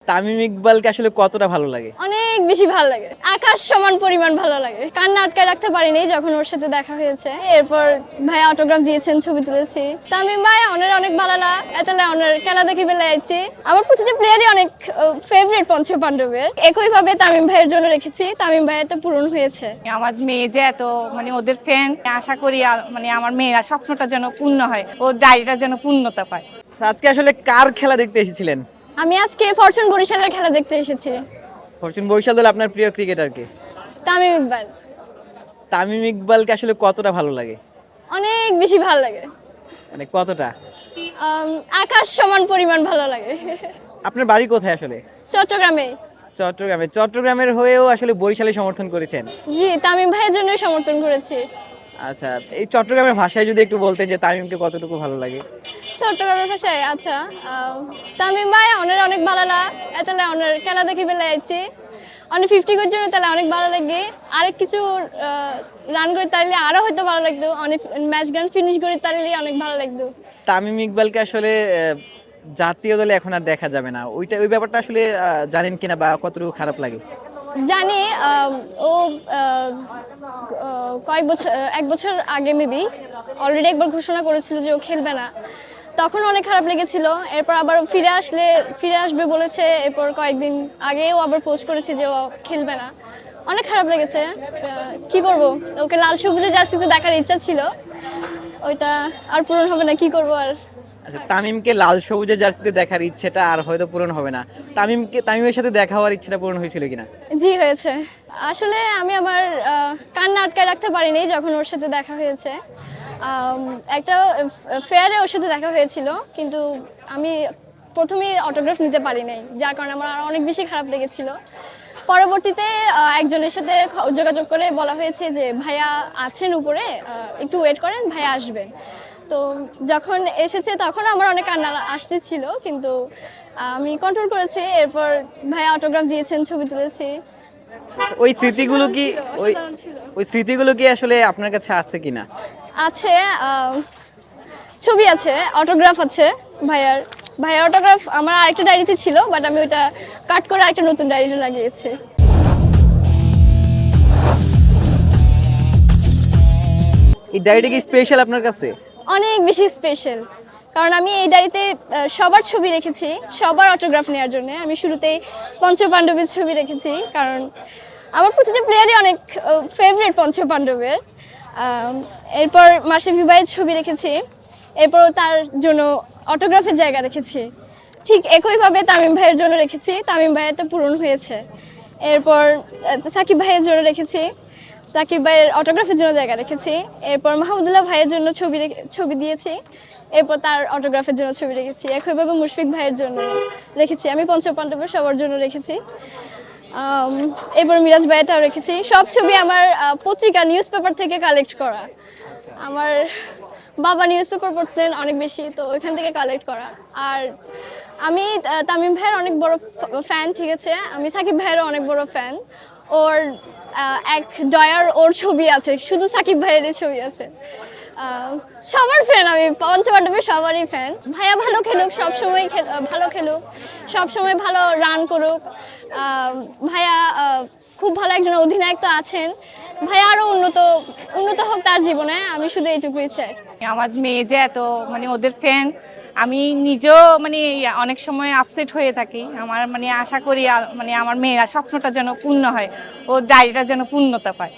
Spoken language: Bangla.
তামিম ইকবালকে আসলে কতটা ভালো লাগে? অনেক বেশি ভালো লাগে, আকাশ সমান পরিমাণ ভালো লাগে। কান্না আটকায় রাখতে পারিনি যখন ওর সাথে দেখা হয়েছে। এরপর ভাই অটোগ্রাফ দিয়েছেন, ছবি তুলেছি। তামিম ভাই অনেক অনেক ভালো লাগে, এতলে অনেক খেলা দেখি বেলা আইছি। আমার প্রতিটা প্লেয়ারই অনেক ফেভারিট পঞ্চপাণ্ডবের। একইভাবে তামিম ভাইয়ের জন্য রেখেছি, তামিম ভাইয়েরটা পূরণ হয়েছে। আমার মেয়ে যে এত ওদের ফ্যান, আশা করি আমার মেয়েরা স্বপ্নটা যেন পূর্ণ হয়, ওর ডায়েরিটা যেন পূর্ণতা পায়। আজকে আসলে কার খেলা দেখতে এসেছিলেন? আমি আজকে ফরচুন বরিশালের খেলা দেখতে এসেছি। ফরচুন বরিশাল দল আপনার প্রিয় ক্রিকেটার কে? তামিম ইকবাল। তামিম ইকবালকে আসলে কতটা ভালো লাগে? অনেক বেশি ভালো লাগে, মানে কতটা? আম, আকাশ সমান পরিমাণ ভালো লাগে। আপনার বাড়ি কোথায় আসলে? চট্টগ্রামে। চট্টগ্রামের হয়েও আসলে বরিশালে সমর্থন করেছেন। জি, তামিম ভাইয়ের জন্যই সমর্থন করেছি। আচ্ছা, এই চট্টগ্রামের ভাষায় যদি একটু বলতেন যে তামিমকে কতটুকু ভালো লাগে? চট্টগ্রামের ভাষায় আচ্ছা, তামিম ভাই অনেক অনেক ভালো লাগে, এতলে অনেক খেলা দেখি বেলা আইছি। অনেক 50 গোর জন্য তাহলে অনেক ভালো লাগে। আরেক কিছু রান করে তাইলে আরো হয়তো ভালো লাগতো, অনেক ম্যাচ গান ফিনিশ করে তাইলে অনেক ভালো লাগতো। তামিম ইকবালকে আসলে জাতীয় দলে এখন আর দেখা যাবে না, ওই ব্যাপারটা আসলে জানেন কিনা বা কতটুকু খারাপ লাগে? জানি ও আহ, কয়েক বছর, 1 বছর আগে মেবি অলরেডি একবার ঘোষণা করেছিল যে ও খেলবে না। তখন অনেক খারাপ লেগেছিল। এরপর আবার ফিরে আসবে বলেছে। এরপর কয়েকদিন আগেও আবার পোস্ট করেছে যে ও খেলবে না। অনেক খারাপ লেগেছে। কি করব, ওকে লাল সবুজে জার্সিতে দেখার ইচ্ছা ছিল, ওইটা আর পূরণ হবে না, কি করব আর। আচ্ছা, তামিমকে লাল সবুজের জার্সিতে দেখার ইচ্ছেটা আর হয়তো পূরণ হবে না। তামিমের সাথে দেখা হওয়ার ইচ্ছেটা পূরণ হয়েছিল কিনা? জি হয়েছে। আসলে আমি আমার কান্না আটকায় রাখতে পারিনি যখন ওর সাথে দেখা হয়েছে। একটা ফেয়ারে ওর সাথে দেখা হয়েছিল, কিন্তু আমি প্রথমেই অটোগ্রাফ নিতে পারি নাই, যার কারণে আমার আরো অনেক বেশি খারাপ লেগেছিল। পরবর্তীতে একজনের সাথে যোগাযোগ করে বলা হয়েছে যে ভাইয়া আছেন উপরে, একটু ওয়েট করেন, ভাইয়া আসবেন। তো যখন এসেছে তখন আমার অনেক কান্না আসতেছিল, কিন্তু আমি কন্ট্রোল করেছি। এরপর ভাইয়া অটোগ্রাফ দিয়েছেন, ছবি তুলেছি। ওই স্মৃতিগুলো কি ওই অসাধারণ ছিল। ওই স্মৃতিগুলো কি আসলে আপনার কাছে আছে কিনা? আছে, ছবি আছে, অটোগ্রাফ আছে ভাইয়ার। ভাইয়ার অটোগ্রাফ আমার আরেকটা ডায়েরিতে ছিল, বাট আমি ওইটা কাট করে আরেকটা নতুন ডায়েরিতে লাগিয়েছি। এই ডায়েরিটা কি স্পেশাল আপনার কাছে? অনেক বেশি স্পেশাল, কারণ আমি এই ডায়েরিতে সবার ছবি রেখেছি, সবার অটোগ্রাফ নেওয়ার জন্য। আমি শুরুতেই পঞ্চপাণ্ডবের ছবি রেখেছি, কারণ আমার প্রতিটা প্লেয়ারই অনেক ফেভারিট পঞ্চপাণ্ডবের। এরপর মাশরাফি ভাইয়ের ছবি রেখেছি, এরপর তার জন্য অটোগ্রাফের জায়গা রেখেছি। ঠিক একইভাবে তামিম ভাইয়ের জন্য রেখেছি, তামিম ভাইয়েরটা পূরণ হয়েছে। এরপর সাকিব ভাইয়ের জন্য রেখেছি, সাকিব ভাইয়ের অটোগ্রাফের জন্য জায়গা রেখেছি। এরপর মাহমুদুল্লাহ ভাইয়ের জন্য ছবি দিয়েছি, এরপর তার অটোগ্রাফের জন্য ছবি রেখেছি। একইভাবে মুশফিক ভাইয়ের জন্য রেখেছি। আমি পঞ্চপাণ্ডবের সবার জন্য রেখেছি। এরপর মিরাজ ভাইটাও রেখেছি। সব ছবি আমার পত্রিকা, নিউজ পেপার থেকে কালেক্ট করা। আমার বাবা নিউজ পেপার পড়তেন অনেক বেশি, তো ওইখান থেকে কালেক্ট করা। আর আমি তামিম ভাইয়ের অনেক বড় ফ্যান, ঠিক আছে। আমি সাকিব ভাইয়েরও অনেক বড় ফ্যান। ওর এক ডয়ার ওর ছবি আছে, শুধু সাকিব ভাইয়ের ছবি আছে। সবার ফ্যান আমি, পঞ্চপাণ্ডবের সবারই ফ্যান। ভাইয়া ভালো খেলুক, সবসময় ভালো খেলুক, সবসময় ভালো রান করুক। ভাইয়া খুব ভালো একজন অধিনায়ক তো আছেন। ভাইয়া আরো উন্নত হোক তার জীবনে, আমি শুধু এইটুকুই চাই। আমার মেয়ে যে এত ওদের ফ্যান, আমি নিজেও অনেক সময় আপসেট হয়ে থাকি। আমার আশা করি আমার মেয়েরা স্বপ্নটা যেন পূর্ণ হয়, ওর ডায়েরিটা যেন পূর্ণতা পায়।